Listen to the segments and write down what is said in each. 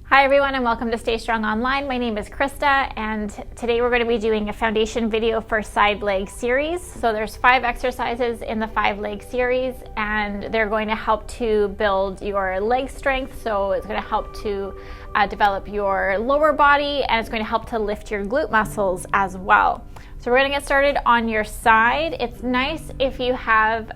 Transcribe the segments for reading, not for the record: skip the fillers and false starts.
Hi everyone and welcome to Stay Strong Online. My name is Krista and today we're going to be doing a foundation video for side leg series. So there's 5 exercises in the 5 leg series and they're going to help to build your leg strength. So it's going to help to develop your lower body and it's going to help to lift your glute muscles as well. So we're going to get started on your side. It's nice if you have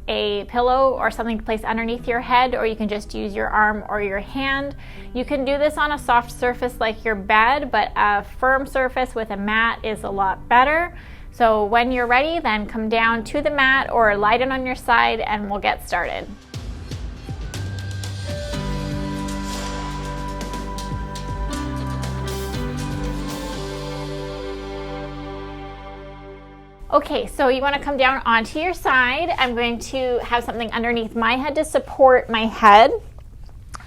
a pillow or something to place underneath your head, or you can just use your arm or your hand. You can do this on a soft surface like your bed, but a firm surface with a mat is a lot better. So when you're ready, then come down to the mat or lie down on your side and we'll get started. Okay, so you want to come down onto your side. I'm going to have something underneath my head to support my head.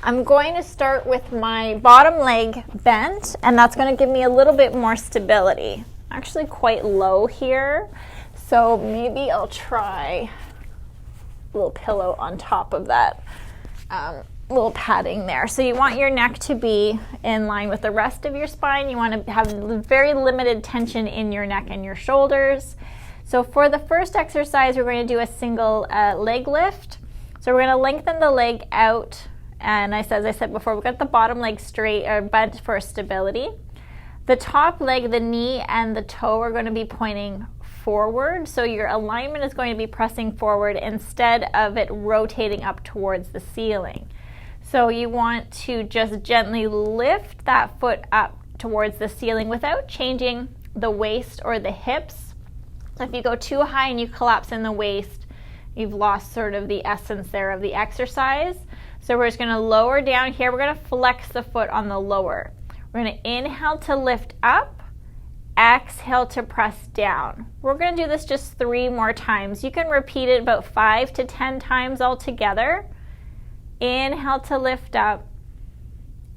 I'm going to start with my bottom leg bent, and that's going to give me a little bit more stability. Actually quite low here, so maybe I'll try a little pillow on top of that little padding there. So you want your neck to be in line with the rest of your spine. You want to have very limited tension in your neck and your shoulders. So for the first exercise, we're going to do a single leg lift. So we're going to lengthen the leg out, and as I said before, we've got the bottom leg straight or bent for stability. The top leg, the knee and the toe are going to be pointing forward, so your alignment is going to be pressing forward instead of it rotating up towards the ceiling. So you want to just gently lift that foot up towards the ceiling without changing the waist or the hips. So if you go too high and you collapse in the waist, you've lost sort of the essence there of the exercise. So we're just going to lower down here. We're going to flex the foot on the lower. We're going to inhale to lift up, exhale to press down. We're going to do this just 3 more times. You can repeat it about 5 to 10 times altogether. Inhale to lift up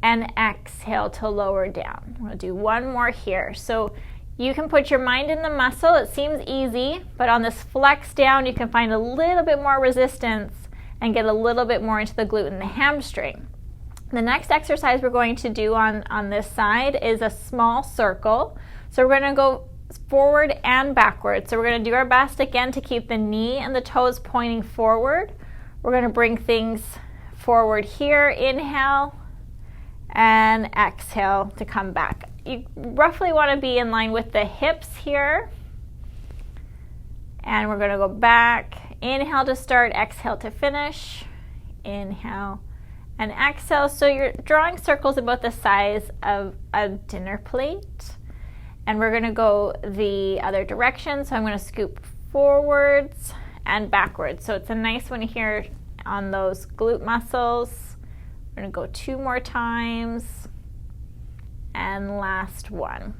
and exhale to lower down. We'll do 1 more here. So you can put your mind in the muscle. It seems easy, but on this flex down, you can find a little bit more resistance and get a little bit more into the glute and the hamstring. The next exercise we're going to do on this side is a small circle. So we're going to go forward and backwards. So we're going to do our best again to keep the knee and the toes pointing forward. We're going to bring things forward here, inhale, and exhale to come back. You roughly want to be in line with the hips here. And we're going to go back. Inhale to start, exhale to finish. Inhale and exhale. So you're drawing circles about the size of a dinner plate. And we're going to go the other direction. So I'm going to scoop forwards and backwards. So it's a nice one here on those glute muscles. We're going to go 2 more times and last one.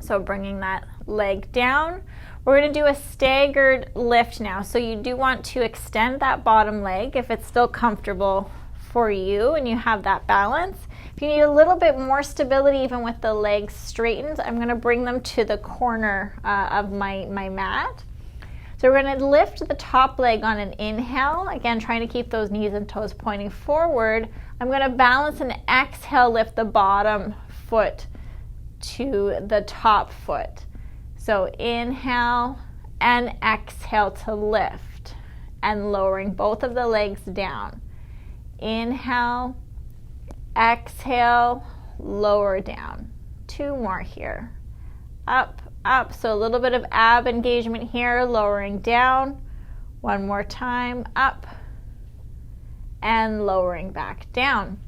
So bringing that leg down. We're going to do a staggered lift now. So you do want to extend that bottom leg if it's still comfortable for you and you have that balance. If you need a little bit more stability even with the legs straightened, I'm going to bring them to the corner of my mat. So we're going to lift the top leg on an inhale, again trying to keep those knees and toes pointing forward. I'm going to balance and exhale, lift the bottom foot to the top foot. So inhale and exhale to lift and lowering both of the legs down. Inhale, exhale, lower down. 2 more here. Up, up, so a little bit of ab engagement here, lowering down. 1 more time, up and lowering back down.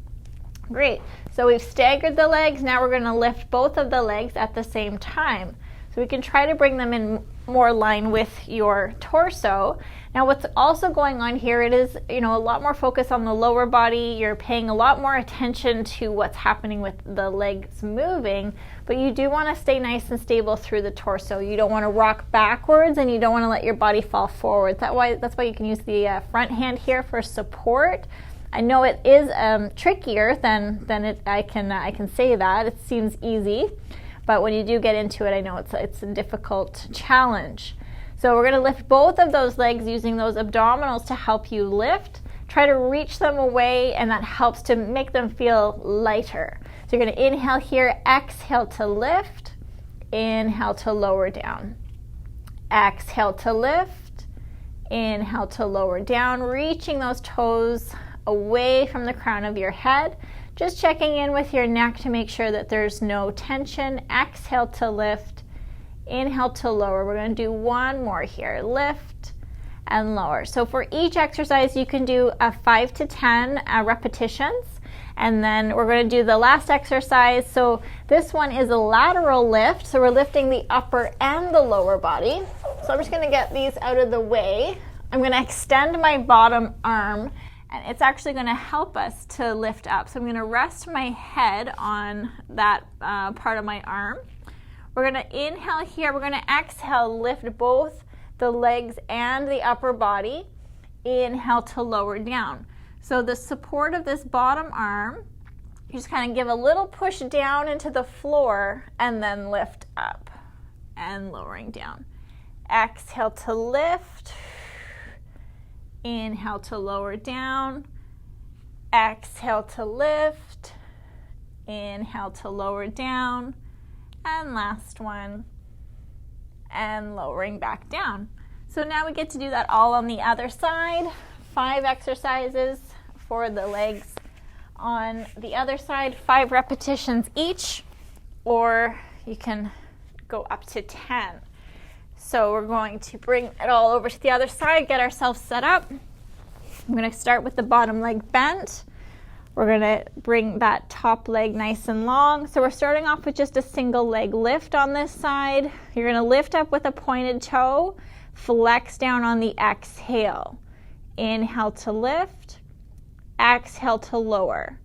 Great, so we've staggered the legs. Now we're going to lift both of the legs at the same time. So we can try to bring them in more line with your torso. Now what's also going on here, it is, a lot more focus on the lower body. You're paying a lot more attention to what's happening with the legs moving, but you do want to stay nice and stable through the torso. You don't want to rock backwards and you don't want to let your body fall forward. That's why you can use the front hand here for support. I know it is trickier than I can say that. It seems easy. But when you do get into it, I know it's a difficult challenge. So we're going to lift both of those legs using those abdominals to help you lift. try to reach them away, and that helps to make them feel lighter. So you're going to inhale here, exhale to lift, inhale to lower down, exhale to lift, inhale to lower down, reaching those toes away from the crown of your head. Just checking in with your neck to make sure that there's no tension. Exhale to lift, inhale to lower. We're going to do one more here. Lift and lower. So for each exercise, you can do 5 to 10 repetitions. And then we're going to do the last exercise. So this one is a lateral lift. So we're lifting the upper and the lower body. So I'm just going to get these out of the way. I'm going to extend my bottom arm, and it's actually going to help us to lift up. So I'm going to rest my head on that part of my arm. We're going to inhale here. We're going to exhale, lift both the legs and the upper body. Inhale to lower down. So the support of this bottom arm, you just kind of give a little push down into the floor and then lift up and lowering down. Exhale to lift. Inhale to lower down. Exhale to lift. Inhale to lower down. And last one. And lowering back down. So now we get to do that all on the other side. 5 exercises for the legs on the other side, 5 repetitions each, or you can go up to 10. So we're going to bring it all over to the other side, get ourselves set up. I'm going to start with the bottom leg bent. We're going to bring that top leg nice and long. So we're starting off with just a single leg lift on this side. You're going to lift up with a pointed toe, flex down on the exhale. Inhale to lift, exhale to lower.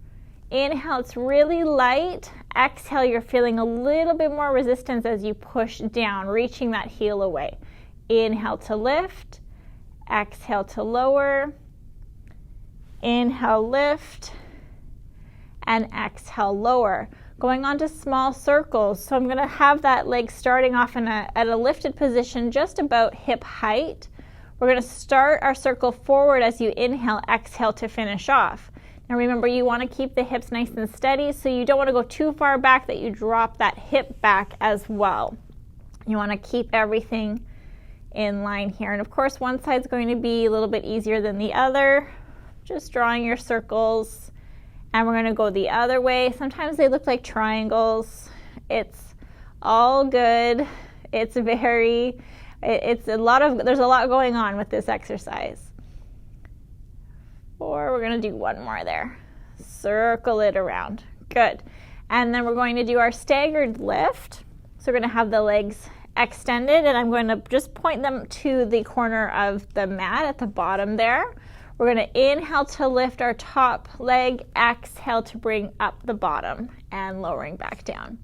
Inhale, it's really light. Exhale, you're feeling a little bit more resistance as you push down, reaching that heel away. Inhale to lift, exhale to lower. Inhale, lift, and exhale, lower. Going on to small circles. So I'm going to have that leg starting off at a lifted position just about hip height. We're going to start our circle forward as you inhale, exhale to finish off. Now remember, you want to keep the hips nice and steady, so you don't want to go too far back that you drop that hip back as well. You want to keep everything in line here. And of course, one side's going to be a little bit easier than the other. Just drawing your circles. And we're going to go the other way. Sometimes they look like triangles. It's all good. There's a lot going on with this exercise. Or we're going to do one more there. Circle it around. Good. And then we're going to do our staggered lift. So we're going to have the legs extended, and I'm going to just point them to the corner of the mat at the bottom there. We're going to inhale to lift our top leg, exhale to bring up the bottom and lowering back down.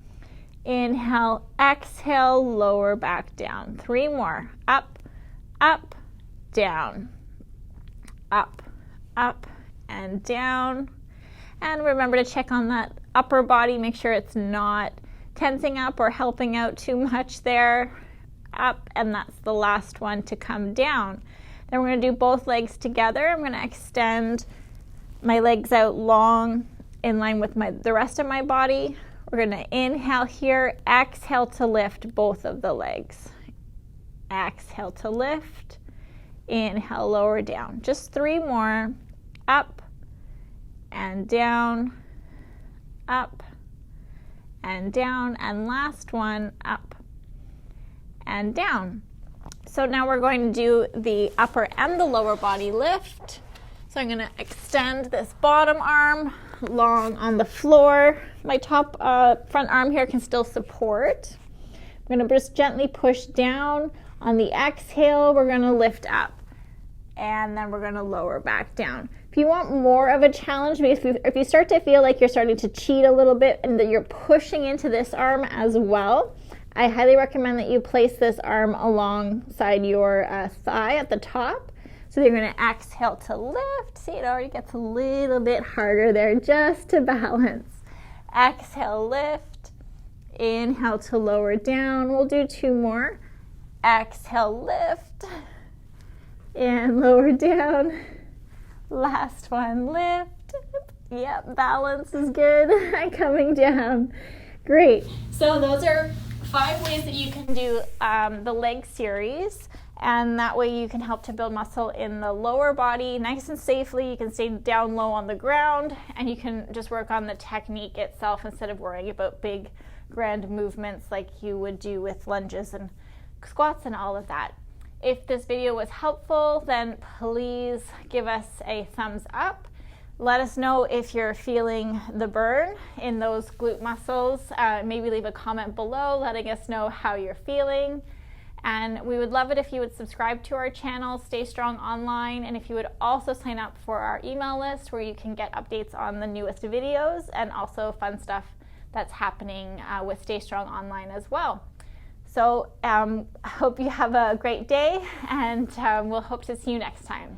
Inhale, exhale, lower back down. 3 more. Up, up, down. Up, up, and down. And remember to check on that upper body, make sure it's not tensing up or helping out too much there. Up, and that's the last one to come down. Then we're going to do both legs together. I'm going to extend my legs out long in line with the rest of my body. We're going to inhale here, exhale to lift both of the legs. Exhale to lift, inhale, lower down. Just 3 more. Up and down, up and down, and last one, up and down. So now we're going to do the upper and the lower body lift. So I'm going to extend this bottom arm long on the floor. My top front arm here can still support. I'm going to just gently push down. On the exhale, we're going to lift up. And then we're going to lower back down. If you want more of a challenge, if you start to feel like you're starting to cheat a little bit and that you're pushing into this arm as well, I highly recommend that you place this arm alongside your thigh at the top. So you're going to exhale to lift. See, it already gets a little bit harder there just to balance. Exhale, lift. Inhale to lower down. We'll do 2 more. Exhale, lift. And lower down. Last one, lift. Yep, balance is good. Coming down. Great. So those are 5 ways that you can do the leg series, and that way you can help to build muscle in the lower body nice and safely. You can stay down low on the ground, and you can just work on the technique itself instead of worrying about big grand movements like you would do with lunges and squats and all of that. If this video was helpful, then please give us a thumbs up. Let us know if you're feeling the burn in those glute muscles. Maybe leave a comment below letting us know how you're feeling. And we would love it if you would subscribe to our channel, Stay Strong Online, and if you would also sign up for our email list where you can get updates on the newest videos and also fun stuff that's happening with Stay Strong Online as well. So I hope you have a great day, and we'll hope to see you next time.